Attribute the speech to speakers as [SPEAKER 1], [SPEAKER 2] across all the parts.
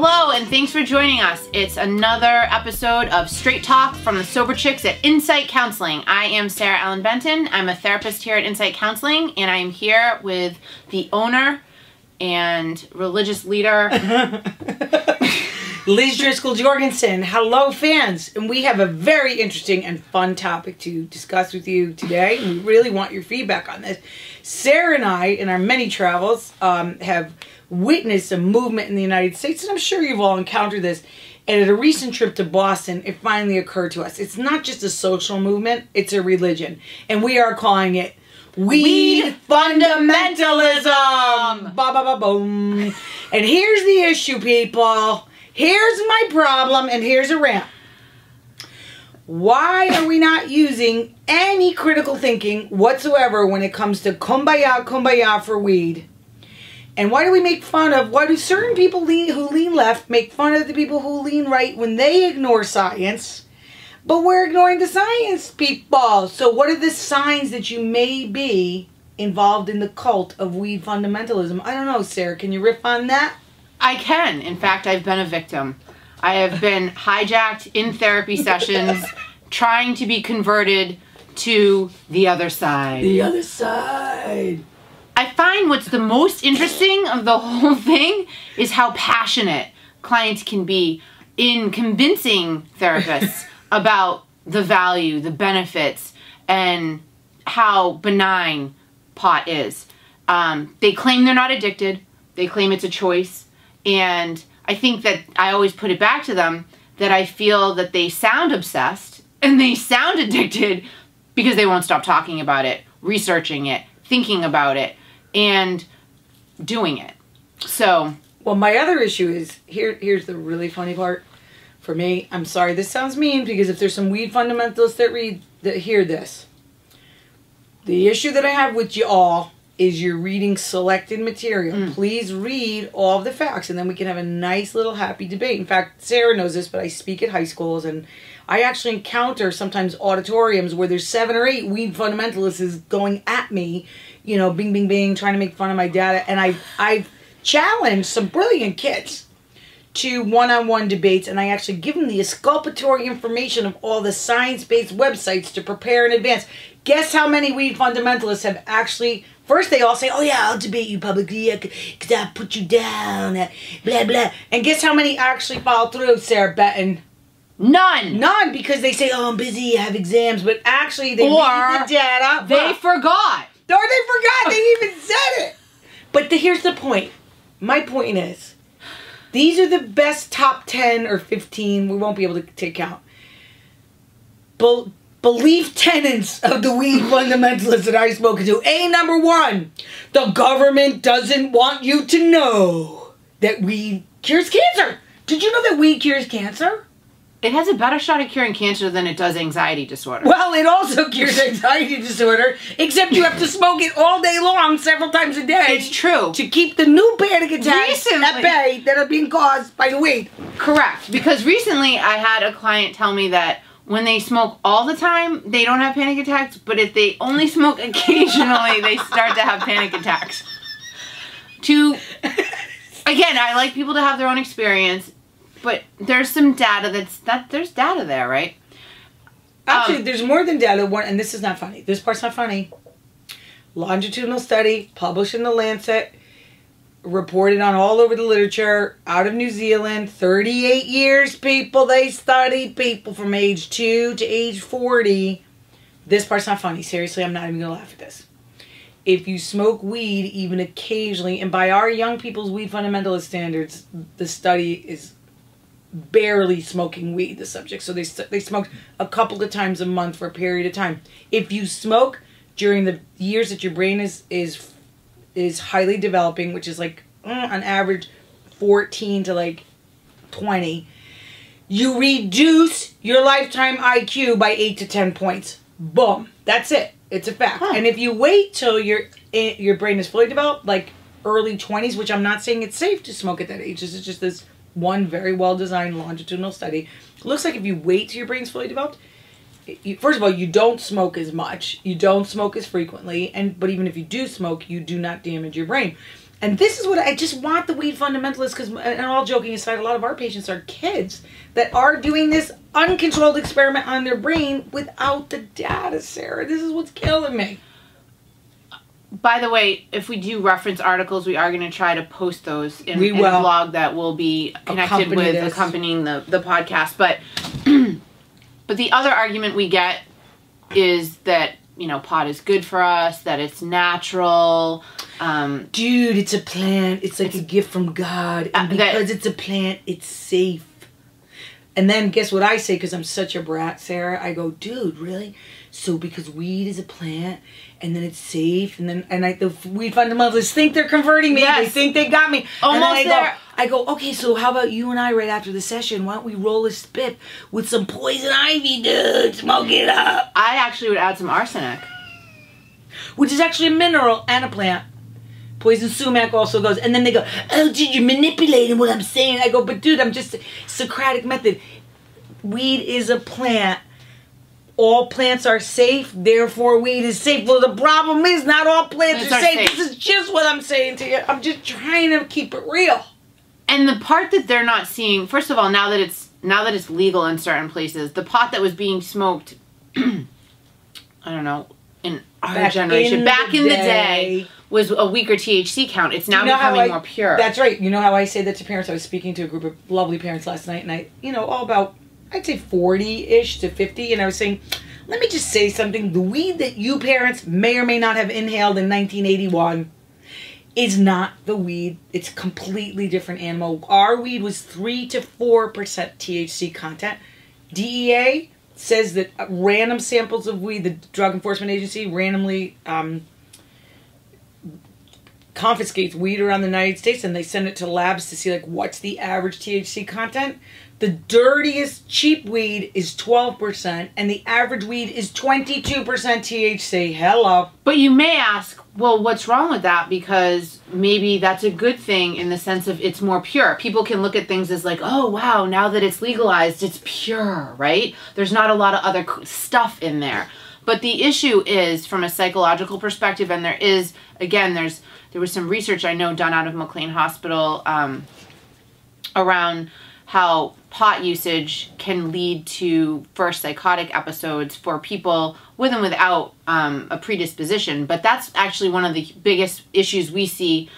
[SPEAKER 1] Hello, and thanks for joining us. It's another episode of Straight Talk from the Sober Chicks at Insight Counseling. I am Sarah Ellen Benton. I'm a therapist here at Insight Counseling, and I am here with the owner and religious leader,
[SPEAKER 2] Liz Driscoll Jorgensen. Hello, fans. And we have a very interesting and fun topic to discuss with you today. We really want your feedback on this. Sarah and I, in our many travels, have witnessed a movement in the United States, and I'm sure you've all encountered this. And at a recent trip to Boston, it finally occurred to us. It's not just a social movement, it's a religion. And we are calling it Weed Fundamentalism! Ba-ba-ba-boom. And here's the issue, people. Here's my problem, and here's a rant. Why are we not using any critical thinking whatsoever when it comes to kumbaya, kumbaya for weed? And why do we make fun of, why do certain people who lean left make fun of the people who lean right when they ignore science? But we're ignoring the science, people. So what are the signs that you may be involved in the cult of weed fundamentalism? I don't know, Sarah. Can you riff on that?
[SPEAKER 1] I can. In fact, I've been a victim. I have been hijacked in therapy sessions trying to be converted to the other side.
[SPEAKER 2] The other side.
[SPEAKER 1] I find what's the most interesting of the whole thing is how passionate clients can be in convincing therapists about the value, the benefits, and how benign pot is. They claim they're not addicted. They claim it's a choice. And I think that I always put it back to them that I feel that they sound obsessed and they sound addicted because they won't stop talking about it, researching it, thinking about it, and doing it. So,
[SPEAKER 2] well, my other issue is, here's the really funny part for me. I'm sorry, this sounds mean, because if there's some weed fundamentalists that hear this, the issue that I have with you all is you're reading selected material. Please read all of the facts, and then we can have a nice little happy debate. In fact, Sarah knows this, but I speak at high schools, and I actually encounter sometimes auditoriums where there's 7 or 8 weed fundamentalists going at me, you know, bing, bing, bing, trying to make fun of my data. And I've challenged some brilliant kids to one-on-one debates, and I actually give them the exculpatory information of all the science-based websites to prepare in advance. Guess how many weed fundamentalists have actually... First, they all say, oh, yeah, I'll debate you publicly because I'll put you down, blah, blah. And guess how many actually follow through, Sarah Benton?
[SPEAKER 1] none.
[SPEAKER 2] None, because they say, oh, I'm busy, I have exams. But actually, they read the data.
[SPEAKER 1] They forgot.
[SPEAKER 2] Or they forgot. They even said it. But here's the point. My point is, these are the best top 10 or 15, we won't be able to take count, belief tenets of the weed fundamentalists that I've spoken to. Number 1, the government doesn't want you to know that weed cures cancer. Did you know that weed cures cancer?
[SPEAKER 1] It has a better shot at curing cancer than it does anxiety disorder.
[SPEAKER 2] Well, it also cures anxiety disorder, except you have to smoke it all day long, several times a day.
[SPEAKER 1] It's true.
[SPEAKER 2] To keep the new panic attacks at bay that are being caused by the weed.
[SPEAKER 1] Correct. Because recently I had a client tell me that when they smoke all the time, they don't have panic attacks, but if they only smoke occasionally, they start to have panic attacks. Again, I like people to have their own experience, but there's some data there's data there, right?
[SPEAKER 2] Actually, there's more than data. And this is not funny. This part's not funny. Longitudinal study published in the Lancet, reported on all over the literature, out of New Zealand, 38 years, people. They studied people from age 2 to age 40. This part's not funny. Seriously, I'm not even going to laugh at this. If you smoke weed, even occasionally, and by our young people's weed fundamentalist standards, the study is barely smoking weed, the subject. So they smoked a couple of times a month for a period of time. If you smoke during the years that your brain is highly developing, which is like on average 14 to like 20, you reduce your lifetime IQ by 8 to 10 points. Boom. That's it. It's a fact. And if you wait till your brain is fully developed, like early 20s, which I'm not saying it's safe to smoke at that age, this is just this one very well-designed longitudinal study. It looks like if you wait till your brain's fully developed, first of all, you don't smoke as much. You don't smoke as frequently. But even if you do smoke, you do not damage your brain. And this is what I just want the weed fundamentalists, because, and all joking aside, a lot of our patients are kids that are doing this uncontrolled experiment on their brain without the data, Sarah. This is what's killing me.
[SPEAKER 1] By the way, if we do reference articles, we are going to try to post those in a blog that will be connected with accompanying the podcast. But but the other argument we get is that, you know, pot is good for us, that it's natural.
[SPEAKER 2] Dude, it's a plant. It's like a gift from God. And because it's a plant, it's safe. And then guess what I say, because I'm such a brat, Sarah? I go, dude, really? So because weed is a plant, and then it's safe, and then the weed fundamentalists think they're converting me. Yes. They think they got me.
[SPEAKER 1] Almost there.
[SPEAKER 2] I go, okay, so how about you and I right after the session? Why don't we roll a spit with some poison ivy, dude? Smoke it up.
[SPEAKER 1] I actually would add some arsenic.
[SPEAKER 2] Which is actually a mineral and a plant. Poison sumac also goes. And then they go, oh, dude, you're manipulating what I'm saying. I go, but dude, I'm just Socratic method. Weed is a plant. All plants are safe, therefore weed is safe. Well, the problem is not all plants are safe. This is just what I'm saying to you. I'm just trying to keep it real.
[SPEAKER 1] And the part that they're not seeing, first of all, now that it's legal in certain places, the pot that was being smoked, I don't know, in our generation, back in the day, was a weaker THC count. It's now becoming more pure.
[SPEAKER 2] That's right. You know how I say that to parents? I was speaking to a group of lovely parents last night, and all about, I'd say 40-ish to 50, and I was saying, let me just say something. The weed that you parents may or may not have inhaled in 1981 is not the weed. It's a completely different animal. Our weed was 3 to 4% THC content. DEA says that random samples of weed, the Drug Enforcement Agency randomly confiscates weed around the United States, and they send it to labs to see, like, what's the average THC content. The dirtiest cheap weed is 12%, and the average weed is 22% THC. Hello.
[SPEAKER 1] But you may ask, well, what's wrong with that? Because maybe that's a good thing in the sense of it's more pure. People can look at things as like, oh, wow, now that it's legalized, it's pure, right? There's not a lot of other stuff in there. But the issue is, from a psychological perspective, and there is, again, there was some research I know done out of McLean Hospital around how pot usage can lead to first psychotic episodes for people with and without a predisposition. But that's actually one of the biggest issues we see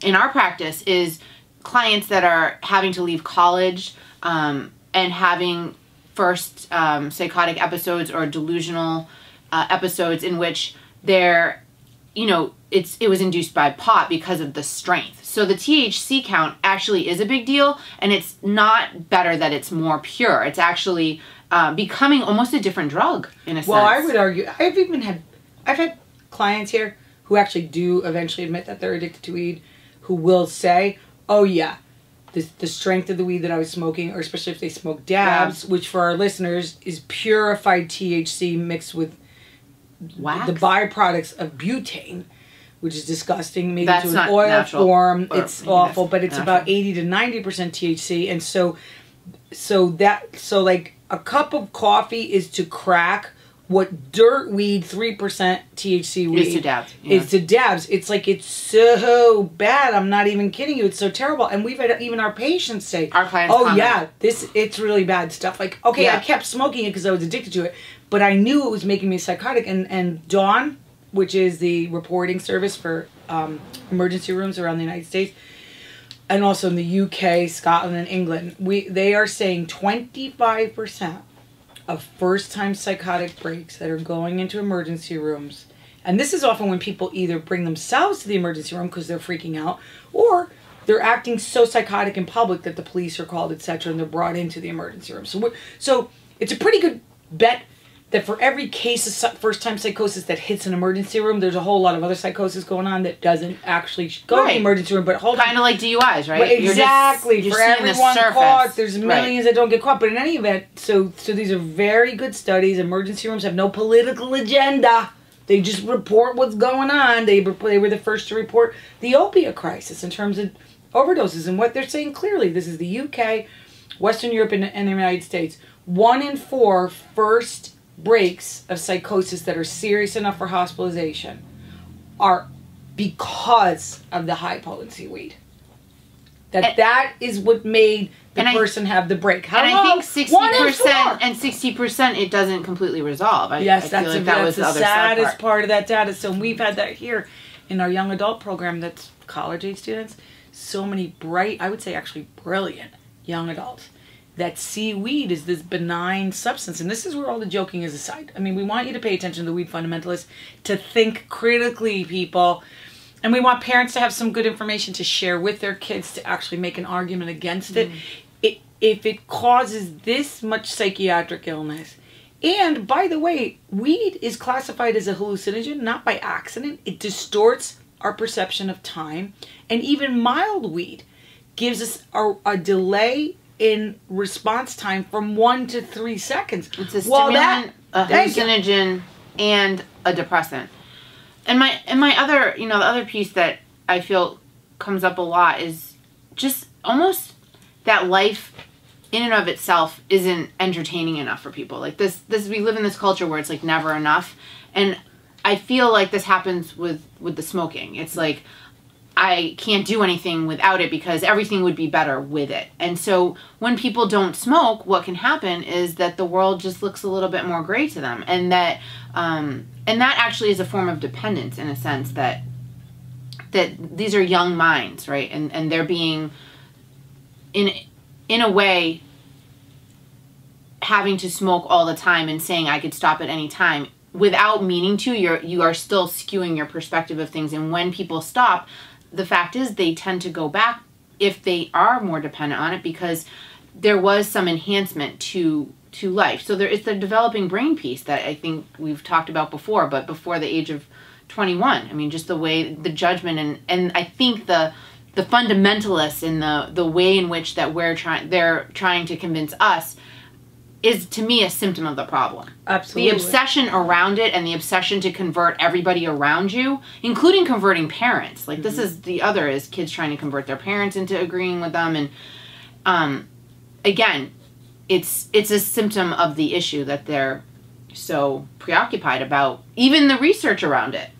[SPEAKER 1] in our practice is clients that are having to leave college and having first psychotic episodes or delusional episodes in which they're, it was induced by pot because of the strength. So the THC count actually is a big deal, and it's not better that it's more pure. It's actually becoming almost a different drug in a sense.
[SPEAKER 2] Well, I would argue, I've had clients here who actually do eventually admit that they're addicted to weed, who will say, oh yeah, the strength of the weed that I was smoking, or especially if they smoke dabs, which for our listeners is purified THC mixed with
[SPEAKER 1] wax?
[SPEAKER 2] The byproducts of butane, which is disgusting, made into an oil form. It's awful, but it's about 80 to 90% THC. And so like a cup of coffee is to crack what dirt weed 3% THC weed
[SPEAKER 1] is to dabs.
[SPEAKER 2] Yeah. Is to dabs. It's like, it's so bad. I'm not even kidding you. It's so terrible. And we've had even our patients say,
[SPEAKER 1] our clients
[SPEAKER 2] it's really bad stuff. Like, okay, I kept smoking it because I was addicted to it, but I knew it was making me psychotic. And Dawn, which is the reporting service for emergency rooms around the United States, and also in the UK, Scotland, and England, they are saying 25% of first-time psychotic breaks that are going into emergency rooms, and this is often when people either bring themselves to the emergency room because they're freaking out, or they're acting so psychotic in public that the police are called, etc., and they're brought into the emergency room. So it's a pretty good bet that for every case of first-time psychosis that hits an emergency room, there's a whole lot of other psychosis going on that doesn't actually go to the emergency room. But hold on.
[SPEAKER 1] Kind of like DUIs, right?
[SPEAKER 2] But exactly. You're for everyone caught, there's millions that don't get caught. But in any event, so these are very good studies. Emergency rooms have no political agenda. They just report what's going on. They were the first to report the opiate crisis in terms of overdoses. And what they're saying clearly, this is the UK, Western Europe, and the United States. 1 in 4 first breaks of psychosis that are serious enough for hospitalization are because of the high potency weed. That is what made the person have the break.
[SPEAKER 1] And I think 60% and 60% it doesn't completely resolve.
[SPEAKER 2] That's the saddest part of that data. So we've had that here in our young adult program that's college age students. So many bright, I would say actually brilliant young adults that see weed as this benign substance. And this is where all the joking is aside. I mean, we want you to pay attention to the weed fundamentalists, to think critically, people. And we want parents to have some good information to share with their kids to actually make an argument against it. If it causes this much psychiatric illness. And, by the way, weed is classified as a hallucinogen, not by accident. It distorts our perception of time. And even mild weed gives us a delay in response time from 1 to 3 seconds.
[SPEAKER 1] It's a stimulant, a hallucinogen, and a depressant. And my other, the other piece that I feel comes up a lot is just almost that life in and of itself isn't entertaining enough for people. Like this we live in this culture where it's like never enough. And I feel like this happens with the smoking. It's like I can't do anything without it because everything would be better with it. And so when people don't smoke, what can happen is that the world just looks a little bit more gray to them. And that actually is a form of dependence in a sense that these are young minds, right? And they're being, in a way, having to smoke all the time and saying I could stop at any time without meaning to. You are still skewing your perspective of things. And when people stop, the fact is they tend to go back if they are more dependent on it because there was some enhancement to life. So it's the developing brain piece that I think we've talked about before, but before the age of 21. I mean, just the way, the judgment, and I think the fundamentalists and the way in which that they're trying to convince us is, to me, a symptom of the problem.
[SPEAKER 2] Absolutely.
[SPEAKER 1] The obsession around it and the obsession to convert everybody around you, including converting parents. Like, this is the other, is kids trying to convert their parents into agreeing with them. And, again, it's a symptom of the issue that they're so preoccupied about, even the research around it.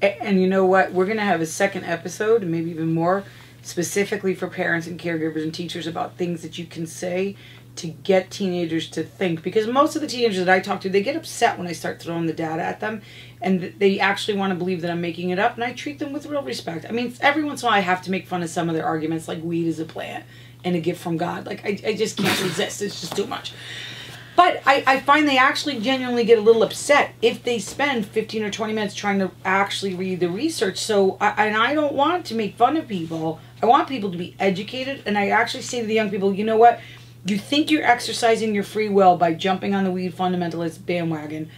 [SPEAKER 2] And you know what? We're going to have a second episode, and maybe even more, specifically for parents and caregivers and teachers about things that you can say to get teenagers to think. Because most of the teenagers that I talk to, they get upset when I start throwing the data at them, and they actually want to believe that I'm making it up, and I treat them with real respect. I mean, every once in a while I have to make fun of some of their arguments, like weed is a plant and a gift from God. Like, I just can't resist. It's just too much. But I find they actually genuinely get a little upset if they spend 15 or 20 minutes trying to actually read the research. So, I don't want to make fun of people. I want people to be educated. And I actually say to the young people, you know what? You think you're exercising your free will by jumping on the weed fundamentalist bandwagon.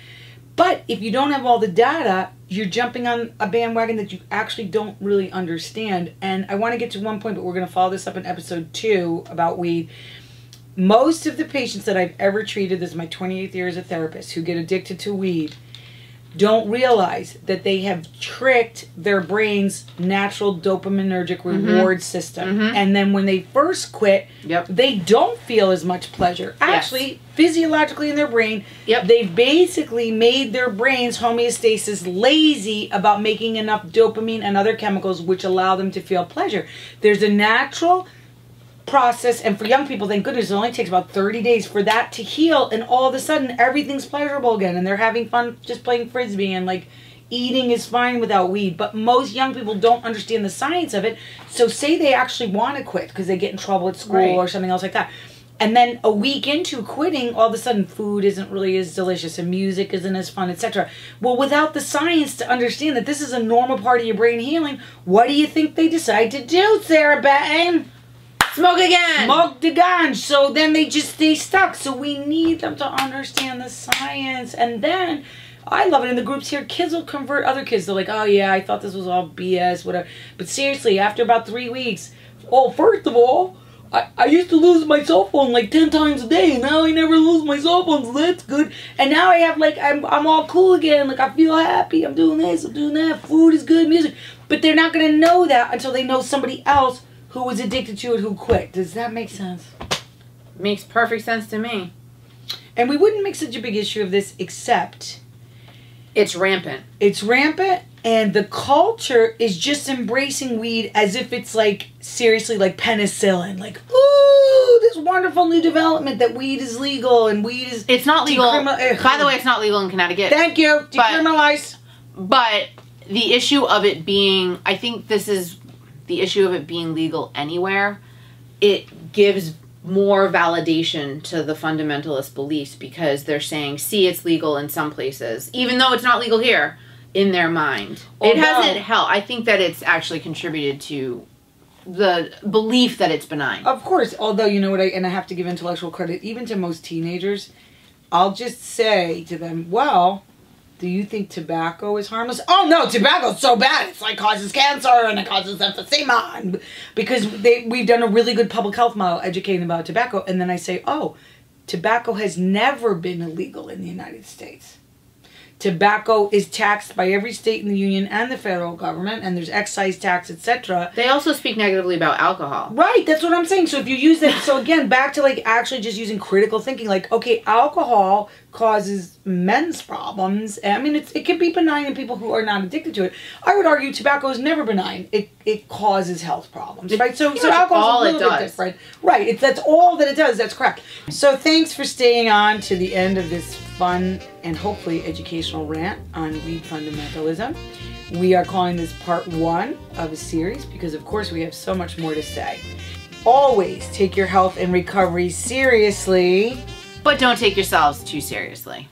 [SPEAKER 2] But if you don't have all the data, you're jumping on a bandwagon that you actually don't really understand. And I want to get to one point, but we're going to follow this up in episode 2 about weed. Most of the patients that I've ever treated, this is my 28th year as a therapist, who get addicted to weed, don't realize that they have tricked their brain's natural dopaminergic reward system. And then when they first quit, they don't feel as much pleasure. Actually, physiologically in their brain, they've basically made their brain's homeostasis lazy about making enough dopamine and other chemicals which allow them to feel pleasure. There's a natural process, and for young people, thank goodness, it only takes about 30 days for that to heal, and all of a sudden everything's pleasurable again, and they're having fun just playing frisbee, and like eating is fine without weed. But most young people don't understand the science of it, so say they actually want to quit because they get in trouble at school or something else like that, and then a week into quitting, all of a sudden food isn't really as delicious and music isn't as fun, etc. Well, without the science to understand that this is a normal part of your brain healing, what do you think they decide to do, Sarah Batten?
[SPEAKER 1] Smoke again!
[SPEAKER 2] Smoke the ganj. So then they just stay stuck. So we need them to understand the science. And then, I love it in the groups here, kids will convert other kids. They're like, oh yeah, I thought this was all BS, whatever. But seriously, after about 3 weeks, first of all, I used to lose my cell phone like 10 times a day. Now I never lose my cell phone, so that's good. And now I have like, I'm all cool again. Like, I feel happy. I'm doing this, I'm doing that. Food is good, music. But they're not going to know that until they know somebody else who was addicted to it, who quit. Does that make sense?
[SPEAKER 1] Makes perfect sense to me.
[SPEAKER 2] And we wouldn't make such a big issue of this except
[SPEAKER 1] it's rampant.
[SPEAKER 2] It's rampant, And the culture is just embracing weed as if it's like, seriously, like penicillin. Like, ooh, this wonderful new development that weed is legal and weed is...
[SPEAKER 1] It's not legal. By the way, it's not legal in Connecticut.
[SPEAKER 2] Thank you. Decriminalize.
[SPEAKER 1] But the issue of it being... I think this is the issue of it being legal anywhere. It gives more validation to the fundamentalist beliefs because they're saying, see, it's legal in some places, even though it's not legal here. In their mind. It hasn't helped. I think that it's actually contributed to the belief that it's benign.
[SPEAKER 2] Of course. Although, you know what, and I have to give intellectual credit, even to most teenagers, I'll just say to them, well, do you think tobacco is harmless? Oh, no, tobacco's so bad. It's like causes cancer and it causes emphysema. And because we've done a really good public health model educating about tobacco. And then I say, oh, tobacco has never been illegal in the United States. Tobacco is taxed by every state in the union and the federal government, and there's excise tax, etc.
[SPEAKER 1] They also speak negatively about alcohol.
[SPEAKER 2] Right, that's what I'm saying. So if you use that, so again, back to like actually just using critical thinking, like, okay, alcohol causes men's problems. I mean, it can be benign in people who are not addicted to it. I would argue tobacco is never benign. It causes health problems, right? So alcohol is a little bit different. Right, that's all that it does. That's correct. So thanks for staying on to the end of this fun and hopefully educational rant on weed fundamentalism. We are calling this part 1 of a series because of course we have so much more to say. Always take your health and recovery seriously.
[SPEAKER 1] But don't take yourselves too seriously.